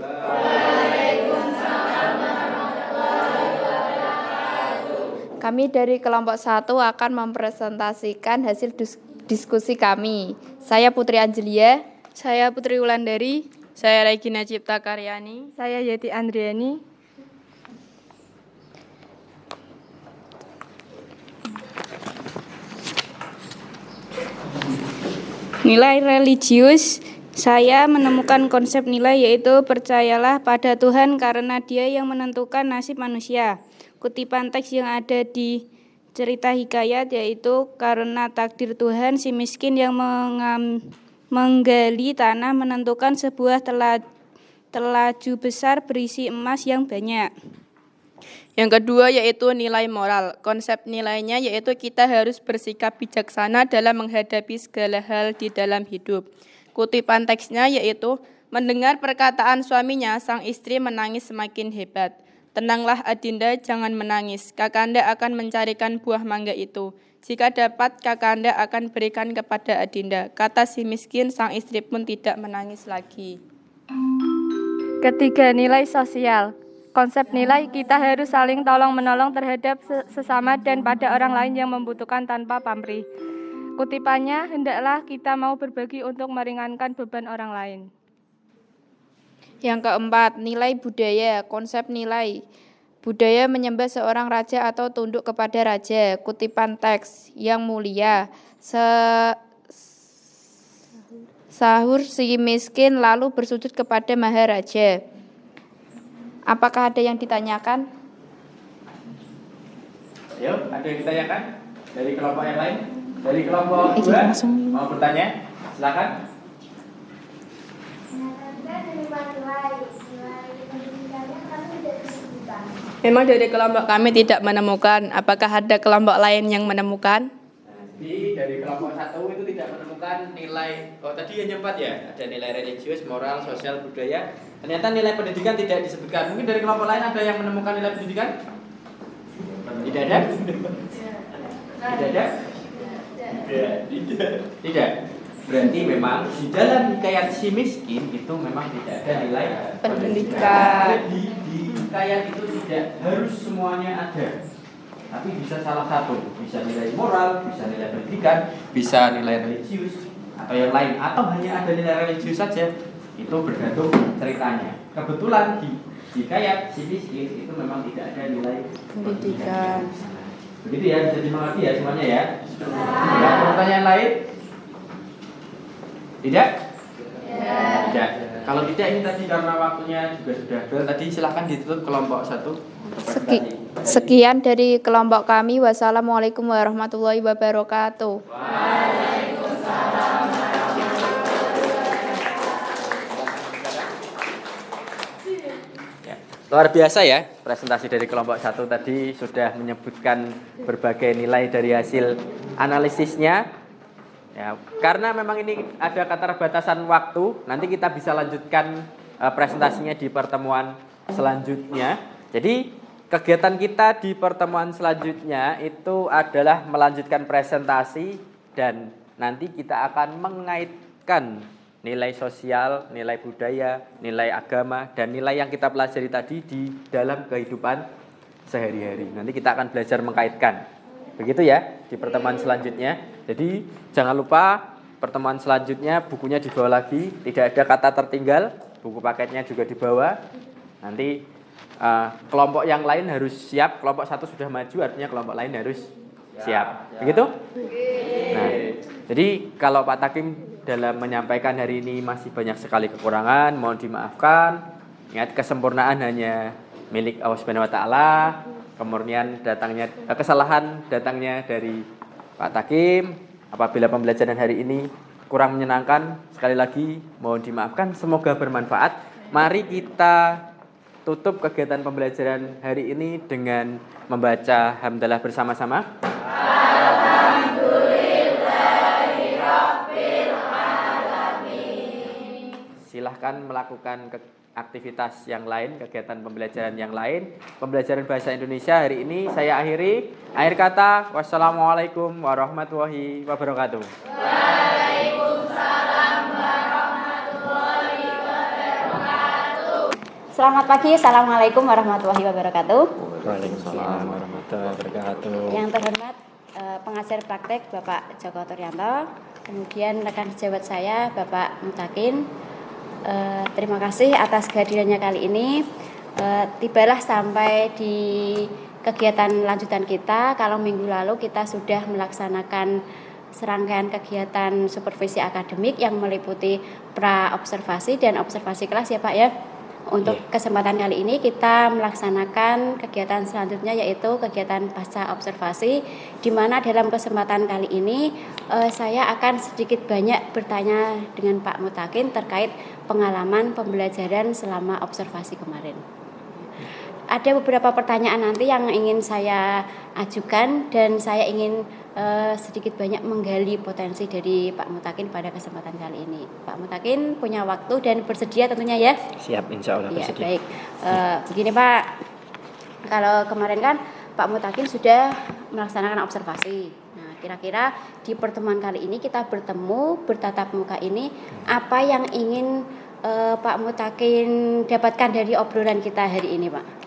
Kami dari kelompok 1 akan mempresentasikan hasil diskusi kami. Saya Putri Angelia. Saya Putri Wulandari. Saya Regina Cipta Karyani. Saya Yeti Andriani. Nilai religius, saya menemukan konsep nilai yaitu percayalah pada Tuhan karena Dia yang menentukan nasib manusia. Kutipan teks yang ada di cerita hikayat yaitu karena takdir Tuhan si miskin yang menggali tanah menentukan sebuah telaju besar berisi emas yang banyak. Yang kedua yaitu nilai moral. Konsep nilainya yaitu kita harus bersikap bijaksana dalam menghadapi segala hal di dalam hidup. Kutipan teksnya yaitu mendengar perkataan suaminya, sang istri menangis semakin hebat. Tenanglah Adinda, jangan menangis. Kakanda akan mencarikan buah mangga itu. Jika dapat, Kakanda akan berikan kepada Adinda. Kata si miskin, sang istri pun tidak menangis lagi. Ketiga, nilai sosial. Konsep nilai kita harus saling tolong-menolong terhadap sesama dan pada orang lain yang membutuhkan tanpa pamrih. Kutipannya, hendaklah kita mau berbagi untuk meringankan beban orang lain. Yang keempat, nilai budaya. Konsep nilai budaya menyembah seorang raja atau tunduk kepada raja. Kutipan teks yang mulia. Sahur si miskin lalu bersujud kepada maharaja. Apakah ada yang ditanyakan? Ayo, ada yang ditanyakan? Dari kelompok yang lain? Dari kelompok 2 mau bertanya? Silakan. Memang dari kelompok kami tidak menemukan. Apakah ada kelompok lain yang menemukan? Jadi dari kelompok 1 itu tidak menemukan nilai. Oh, tadi hanya 4 ya. Ada nilai religius, moral, sosial, budaya. Ternyata nilai pendidikan tidak disebutkan. Mungkin dari kelompok lain ada yang menemukan nilai pendidikan? Tidak ada? Tidak ada? Tidak. Berarti memang di dalam hikayat si miskin itu memang tidak ada nilai Pendidikan. Di hikayat itu tidak harus semuanya ada. Tapi bisa salah satu, bisa nilai moral, bisa nilai pendidikan, bisa nilai religius atau yang lain, atau hanya ada nilai religius saja. Itu bergantung ceritanya. Kebetulan di hikayat si miskin itu memang tidak ada nilai pendidikan. Begitu ya, bisa dimengerti ya semuanya ya. Ada pertanyaan lain? Tidak? Tidak. Kalau tidak, ini tadi karena waktunya juga sudah bel. Tadi silakan ditutup kelompok 1 untuk presentasi. Sekian dari kelompok kami. Wassalamualaikum warahmatullahi wabarakatuh. Luar biasa ya, presentasi dari kelompok 1 tadi sudah menyebutkan berbagai nilai dari hasil analisisnya. Ya, karena memang ini ada keterbatasan waktu, nanti kita bisa lanjutkan presentasinya di pertemuan selanjutnya. Jadi kegiatan kita di pertemuan selanjutnya itu adalah melanjutkan presentasi dan nanti kita akan mengaitkan nilai sosial, nilai budaya, nilai agama, dan nilai yang kita pelajari tadi di dalam kehidupan sehari-hari. Nanti kita akan belajar mengkaitkan. Begitu ya di pertemuan selanjutnya. Jadi jangan lupa pertemuan selanjutnya bukunya dibawa lagi, tidak ada kata tertinggal, buku paketnya juga dibawa. Nanti kelompok yang lain harus siap, kelompok 1 sudah maju artinya kelompok lain harus siap. Begitu? Nah, jadi kalau Pak Takim dalam menyampaikan hari ini masih banyak sekali kekurangan, mohon dimaafkan. Ingat kesempurnaan hanya milik Allah Subhanahu wa taala. Kemurnian datangnya kesalahan datangnya dari Pak Takim. Apabila pembelajaran hari ini kurang menyenangkan, sekali lagi mohon dimaafkan, semoga bermanfaat. Mari kita tutup kegiatan pembelajaran hari ini dengan membaca hamdalah bersama-sama. Silahkan melakukan aktivitas yang lain, kegiatan pembelajaran yang lain. Pembelajaran bahasa Indonesia hari ini saya akhiri. Akhir kata, wassalamualaikum warahmatullahi wabarakatuh. Waalaikumsalam warahmatullahi wabarakatuh. Selamat pagi, assalamualaikum warahmatullahi wabarakatuh. Waalaikumsalam warahmatullahi wabarakatuh. Yang terhormat pengajar praktek Bapak Joko Turyanto, kemudian rekan sejawat saya Bapak Mutakin. Terima kasih atas kehadirannya kali ini. Tibalah sampai di kegiatan lanjutan kita. Kalau minggu lalu kita sudah melaksanakan serangkaian kegiatan supervisi akademik yang meliputi pra-observasi dan observasi kelas ya Pak ya. Untuk kesempatan kali ini kita melaksanakan kegiatan selanjutnya yaitu kegiatan pasca observasi, di mana dalam kesempatan kali ini saya akan sedikit banyak bertanya dengan Pak Mutakin terkait pengalaman pembelajaran selama observasi kemarin. Ada beberapa pertanyaan nanti yang ingin saya ajukan dan saya ingin sedikit banyak menggali potensi dari Pak Mutakin pada kesempatan kali ini. Pak Mutakin punya waktu dan bersedia tentunya ya? Siap, insya Allah Ya, bersedia. baik. Begini Pak, kalau kemarin kan Pak Mutakin sudah melaksanakan observasi. Nah, kira-kira di pertemuan kali ini kita bertemu bertatap muka ini, apa yang ingin Pak Mutakin dapatkan dari obrolan kita hari ini Pak?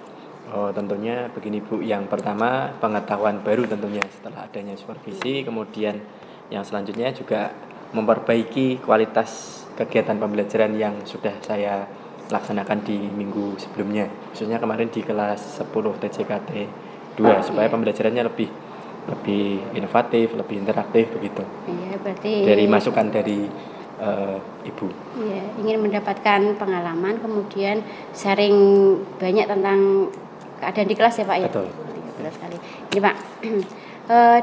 Oh, tentunya begini Bu, yang pertama pengetahuan baru tentunya setelah adanya supervisi, kemudian yang selanjutnya juga memperbaiki kualitas kegiatan pembelajaran yang sudah saya laksanakan di minggu sebelumnya, khususnya kemarin di kelas 10 TJKT 2 supaya pembelajarannya lebih inovatif, lebih interaktif begitu. Iya, berarti Dari masukan dari Ibu. Iya, ingin mendapatkan pengalaman kemudian sharing banyak tentang keadaan di kelas ya Pak ya? Betul. Betul sekali. Ini Pak,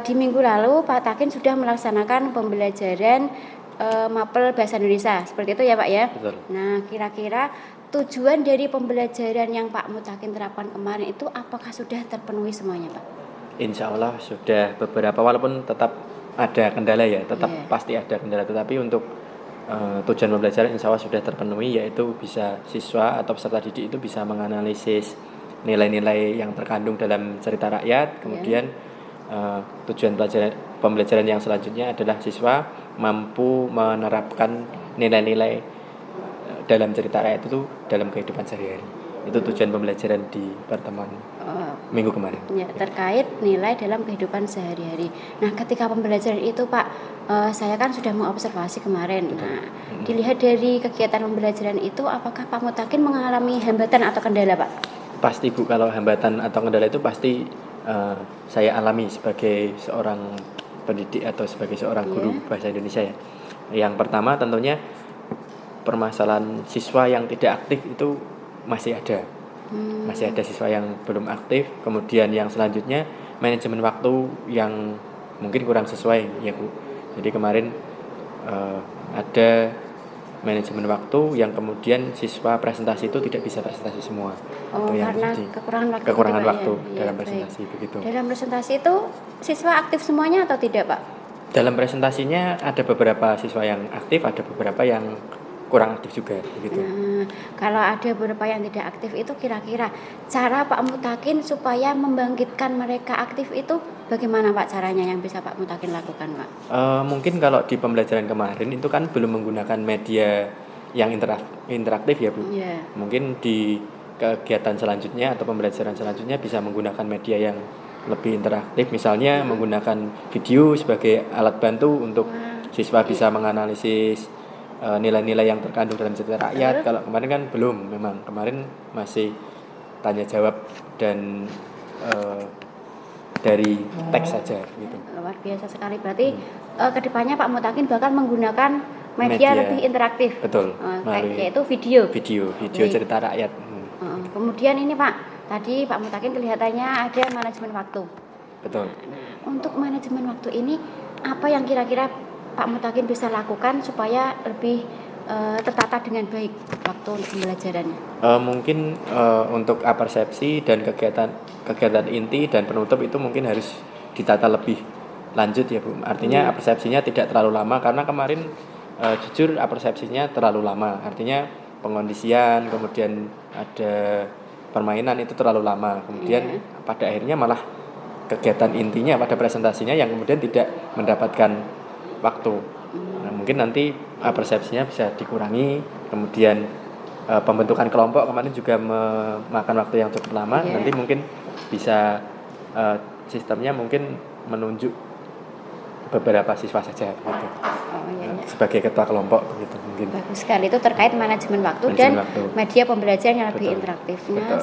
di minggu lalu Pak Takin sudah melaksanakan pembelajaran mapel bahasa Indonesia, seperti itu ya Pak ya? Betul. Nah, kira-kira tujuan dari pembelajaran yang Pak Mutakin terapkan kemarin itu apakah sudah terpenuhi semuanya Pak? Insya Allah sudah beberapa, walaupun tetap ada kendala ya, tetap Iya. pasti ada kendala, tetapi untuk tujuan pembelajaran insya Allah sudah terpenuhi, yaitu bisa siswa atau peserta didik itu bisa menganalisis nilai-nilai yang terkandung dalam cerita rakyat. Kemudian tujuan pembelajaran yang selanjutnya adalah siswa mampu menerapkan nilai-nilai dalam cerita rakyat itu dalam kehidupan sehari-hari. Itu tujuan pembelajaran di pertemuan minggu kemarin. Ya, terkait nilai dalam kehidupan sehari-hari. Nah, ketika pembelajaran itu Pak, saya kan sudah mengobservasi kemarin. Nah, dilihat dari kegiatan pembelajaran itu, apakah Pak Mutakin mengalami hambatan atau kendala Pak? Pasti Bu, kalau hambatan atau kendala itu pasti saya alami sebagai seorang pendidik atau sebagai seorang guru bahasa Indonesia ya. Yang pertama tentunya permasalahan siswa yang tidak aktif itu masih ada. Masih ada siswa yang belum aktif. Kemudian yang selanjutnya manajemen waktu yang mungkin kurang sesuai ya Bu. Jadi kemarin ada manajemen waktu yang kemudian siswa presentasi itu tidak bisa presentasi semua. Oh, karena kekurangan waktu gitu, Pak, ya? Dalam Iya, presentasi baik. begitu. Dalam presentasi itu siswa aktif semuanya atau tidak Pak? Dalam presentasinya ada beberapa siswa yang aktif, ada beberapa yang kurang aktif juga begitu. Nah, kalau ada beberapa yang tidak aktif itu kira-kira cara Pak Mutakin supaya membangkitkan mereka aktif itu bagaimana Pak caranya yang bisa Pak Mutakin lakukan Pak? Mungkin kalau di pembelajaran kemarin itu kan belum menggunakan media yang interaktif ya Bu. Yeah. Mungkin di kegiatan selanjutnya atau pembelajaran selanjutnya bisa menggunakan media yang lebih interaktif, misalnya menggunakan video sebagai alat bantu untuk siswa bisa menganalisis nilai-nilai yang terkandung dalam cerita rakyat. Kalau kemarin kan belum, memang kemarin masih tanya jawab dan dari teks saja gitu. Luar biasa sekali, berarti kedepannya Pak Mutakin bakal menggunakan media lebih interaktif. Betul. Yaitu video. Video Baik. cerita rakyat. Kemudian ini Pak, tadi Pak Mutakin kelihatannya ada manajemen waktu. Betul. untuk manajemen waktu ini apa yang kira-kira Pak Mutakin bisa lakukan supaya lebih tertata dengan baik waktu untuk pembelajarannya? Mungkin untuk apersepsi dan kegiatan inti dan penutup itu mungkin harus ditata lebih lanjut ya Bu. Artinya apersepsinya tidak terlalu lama, karena kemarin jujur apersepsinya terlalu lama. Artinya pengondisian, kemudian ada permainan itu terlalu lama. Kemudian pada akhirnya malah kegiatan intinya pada presentasinya yang kemudian tidak mendapatkan waktu. Nah, mungkin nanti persepsinya bisa dikurangi. Kemudian pembentukan kelompok kemarin juga memakan waktu yang cukup lama. Nanti mungkin bisa sistemnya mungkin menunjuk beberapa siswa saja gitu. Sebagai ketua kelompok begitu mungkin. Bagus sekali, itu terkait manajemen waktu dan media pembelajaran yang lebih interaktif. Nah,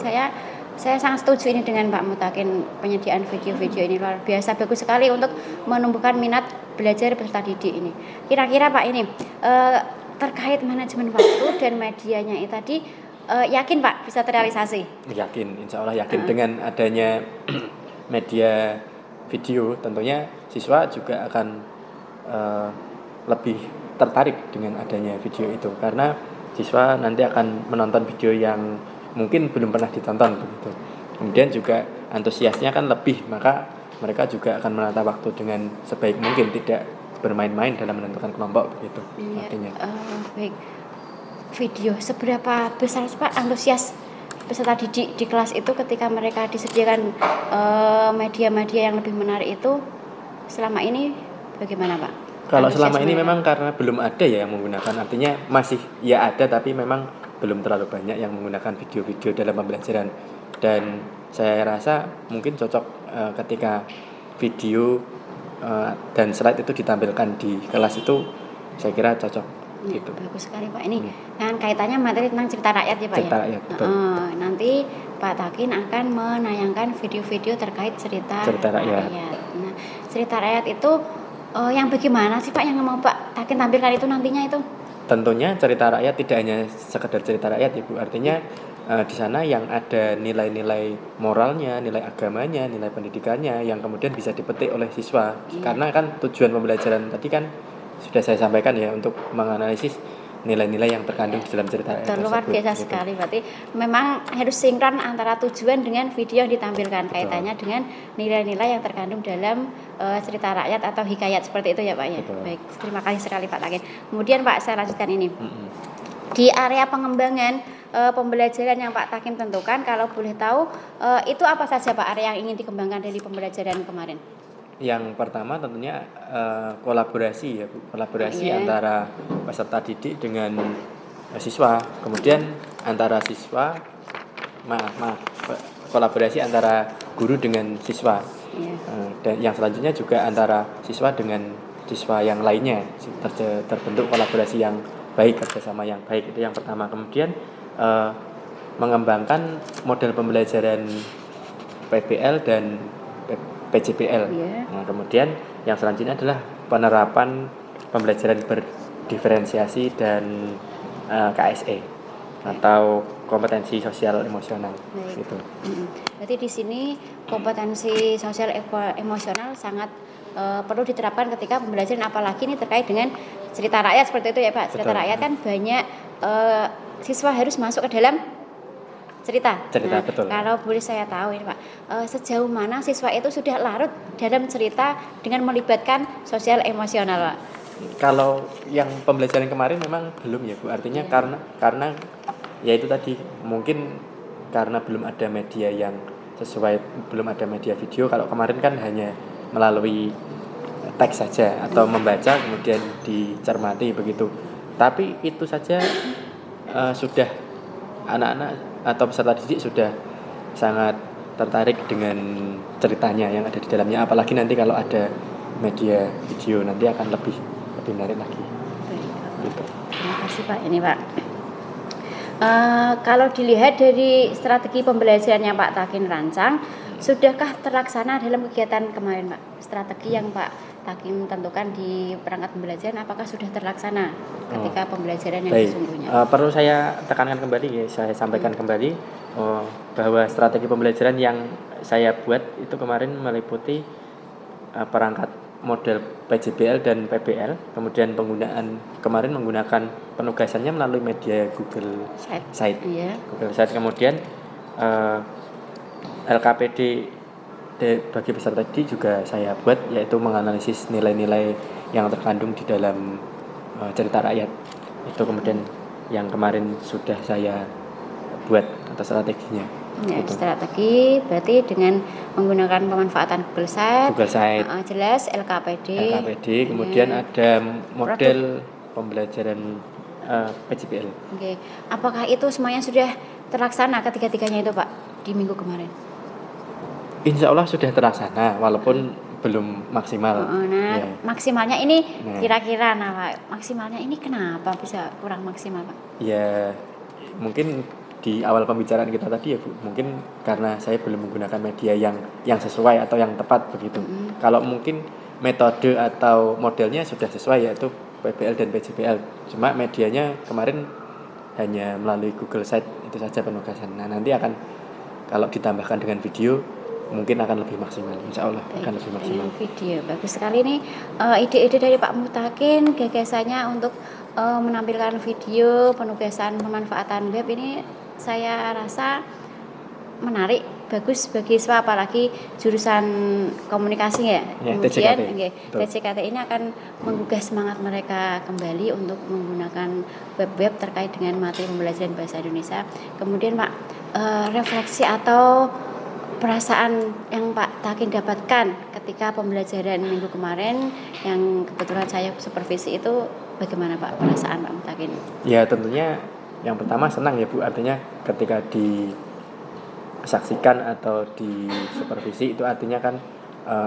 saya sangat setuju ini dengan Pak Mutakin, penyediaan video-video ini luar biasa bagus sekali untuk menumbuhkan minat belajar peserta didik ini. Kira-kira Pak ini terkait manajemen waktu dan medianya itu tadi yakin Pak bisa terrealisasi? Yakin, insya Allah yakin. Dengan adanya media video tentunya siswa juga akan lebih tertarik dengan adanya video itu, karena siswa nanti akan menonton video yang mungkin belum pernah ditonton begitu. Kemudian juga antusiasnya kan lebih, maka mereka juga akan menata waktu dengan sebaik mungkin, tidak bermain-main dalam menentukan kelompok begitu. Artinya. Baik. Video seberapa besar Pak antusias peserta didik di kelas itu ketika mereka disediakan media-media yang lebih menarik itu selama ini bagaimana Pak? Kalau selama ini memang karena belum ada ya yang menggunakan, artinya masih ya ada tapi memang belum terlalu banyak yang menggunakan video-video dalam pembelajaran. Dan saya rasa mungkin cocok ketika video dan slide itu ditampilkan di kelas itu, saya kira cocok gitu. Bagus sekali Pak, ini kan kaitannya materi tentang cerita rakyat ya Pak. Cerita rakyat, betul. Nanti Pak Takin akan menayangkan video-video terkait cerita rakyat. Nah, cerita rakyat itu yang bagaimana sih Pak yang mau Pak Takin tampilkan itu nantinya itu? Tentunya cerita rakyat tidak hanya sekedar cerita rakyat Ibu, artinya di sana yang ada nilai-nilai moralnya, nilai agamanya, nilai pendidikannya yang kemudian bisa dipetik oleh siswa. Karena kan tujuan pembelajaran tadi kan sudah saya sampaikan ya, untuk menganalisis nilai-nilai yang terkandung di dalam cerita rakyat. Luar biasa gitu. Sekali, berarti memang harus sinkron antara tujuan dengan video yang ditampilkan. Kaitannya dengan nilai-nilai yang terkandung dalam cerita rakyat atau hikayat seperti itu ya Pak ya. Baik, terima kasih sekali Pak Takin. Kemudian Pak, saya lanjutkan ini. Di area pengembangan pembelajaran yang Pak Takim tentukan, kalau boleh tahu itu apa saja Pak area yang ingin dikembangkan dari pembelajaran kemarin? Yang pertama tentunya kolaborasi ya Bu, kolaborasi antara peserta didik dengan siswa, kemudian antara siswa, kolaborasi antara guru dengan siswa, dan yang selanjutnya juga antara siswa dengan siswa yang lainnya, terbentuk kolaborasi yang baik, kerjasama yang baik, itu yang pertama. Kemudian mengembangkan model pembelajaran PBL dan PJBL. Nah, kemudian yang selanjutnya adalah penerapan pembelajaran berdiferensiasi dan KSE atau kompetensi sosial emosional. Gitu. Berarti di sini kompetensi sosial emosional sangat perlu diterapkan ketika pembelajaran, apalagi ini terkait dengan cerita rakyat seperti itu ya Pak. Cerita rakyat kan banyak siswa harus masuk ke dalam cerita. Nah, betul. Kalau boleh saya tahu ini Pak, sejauh mana siswa itu sudah larut dalam cerita dengan melibatkan sosial emosional Pak? Kalau yang pembelajaran kemarin memang belum ya Bu, artinya karena ya itu tadi, mungkin karena belum ada media yang sesuai, belum ada media video. Kalau kemarin kan hanya melalui teks saja atau membaca kemudian dicermati begitu. Tapi itu saja sudah anak-anak atau peserta didik sudah sangat tertarik dengan ceritanya yang ada di dalamnya, apalagi nanti kalau ada media video nanti akan lebih menarik lagi. Gitu. Terima kasih Pak. Ini Pak, kalau dilihat dari strategi pembelajaran yang Pak Takin rancang, sudahkah terlaksana dalam kegiatan kemarin Pak? Strategi yang Pak Takin tentukan di perangkat pembelajaran, apakah sudah terlaksana ketika pembelajaran yang sesungguhnya? Perlu saya tekankan kembali ya, saya sampaikan kembali bahwa strategi pembelajaran yang saya buat itu kemarin meliputi perangkat model PJBL dan PBL, kemudian kemarin menggunakan penugasannya melalui media Google Site. Iya. Google Site, kemudian LKPD bagi peserta tadi juga saya buat, yaitu menganalisis nilai-nilai yang terkandung di dalam cerita rakyat. Itu kemudian yang kemarin sudah saya buat atau strateginya. Ya, Gitu. strategi berarti dengan menggunakan pemanfaatan Google Site, jelas LKPD, kemudian ada model pembelajaran PJBL. Oke. Apakah itu semuanya sudah terlaksana ketiga-tiganya itu Pak di minggu kemarin? Insya Allah sudah terlaksana walaupun belum maksimal. Nah, Ya. maksimalnya ini kira-kira Pak, maksimalnya ini kenapa bisa kurang maksimal Pak? Ya, mungkin di awal pembicaraan kita tadi ya Bu, mungkin karena saya belum menggunakan media yang sesuai atau yang tepat begitu. Kalau mungkin metode atau modelnya sudah sesuai, yaitu PBL dan PJBL. Cuma medianya kemarin hanya melalui Google Site itu saja penugasan. Nah, nanti akan kalau ditambahkan dengan video mungkin akan lebih maksimal. Insya Allah akan lebih maksimal. Video bagus sekali nih, ide-ide dari Pak Mutakin, gagasannya untuk menampilkan video penugasan pemanfaatan web ini saya rasa menarik, bagus bagi siswa apalagi jurusan komunikasi ya. Kemudian TCKT ini akan menggugah semangat mereka kembali untuk menggunakan web-web terkait dengan materi pembelajaran bahasa Indonesia. Kemudian Pak, refleksi atau perasaan yang Pak Takin dapatkan ketika pembelajaran minggu kemarin yang kebetulan saya supervisi itu bagaimana Pak perasaan Pak Takin? Ya tentunya yang pertama senang ya Bu, artinya ketika disaksikan atau di supervisi itu artinya kan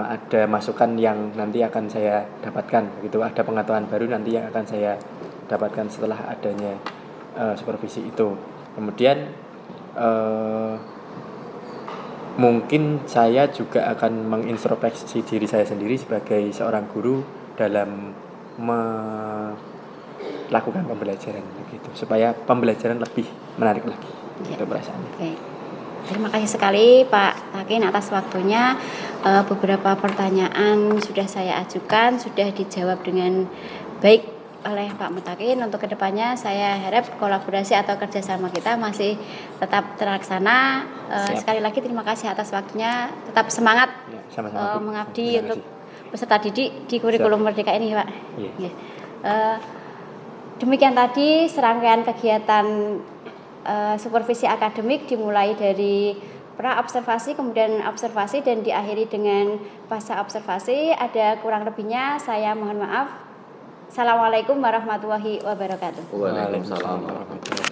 ada masukan yang nanti akan saya dapatkan begitu, ada pengetahuan baru nanti yang akan saya dapatkan setelah adanya supervisi itu. Kemudian mungkin saya juga akan mengintrospeksi diri saya sendiri sebagai seorang guru dalam melakukan pembelajaran begitu, supaya pembelajaran lebih menarik lagi. Itu perasaannya. Oke. Terima kasih sekali Pak Takin atas waktunya. Beberapa pertanyaan sudah saya ajukan, sudah dijawab dengan baik oleh Pak Mutakin. Untuk kedepannya saya harap kolaborasi atau kerjasama kita masih tetap terlaksana. Sekali lagi terima kasih atas waktunya. Tetap semangat Ya, sama-sama, Bu. mengabdi untuk peserta didik di kurikulum Merdeka ini Pak. Iya. Demikian tadi serangkaian kegiatan supervisi akademik dimulai dari pra observasi, kemudian observasi dan diakhiri dengan pasca observasi. Ada kurang lebihnya saya mohon maaf. Assalamualaikum warahmatullahi wabarakatuh. Waalaikumsalam. warahmatullahi wabarakatuh.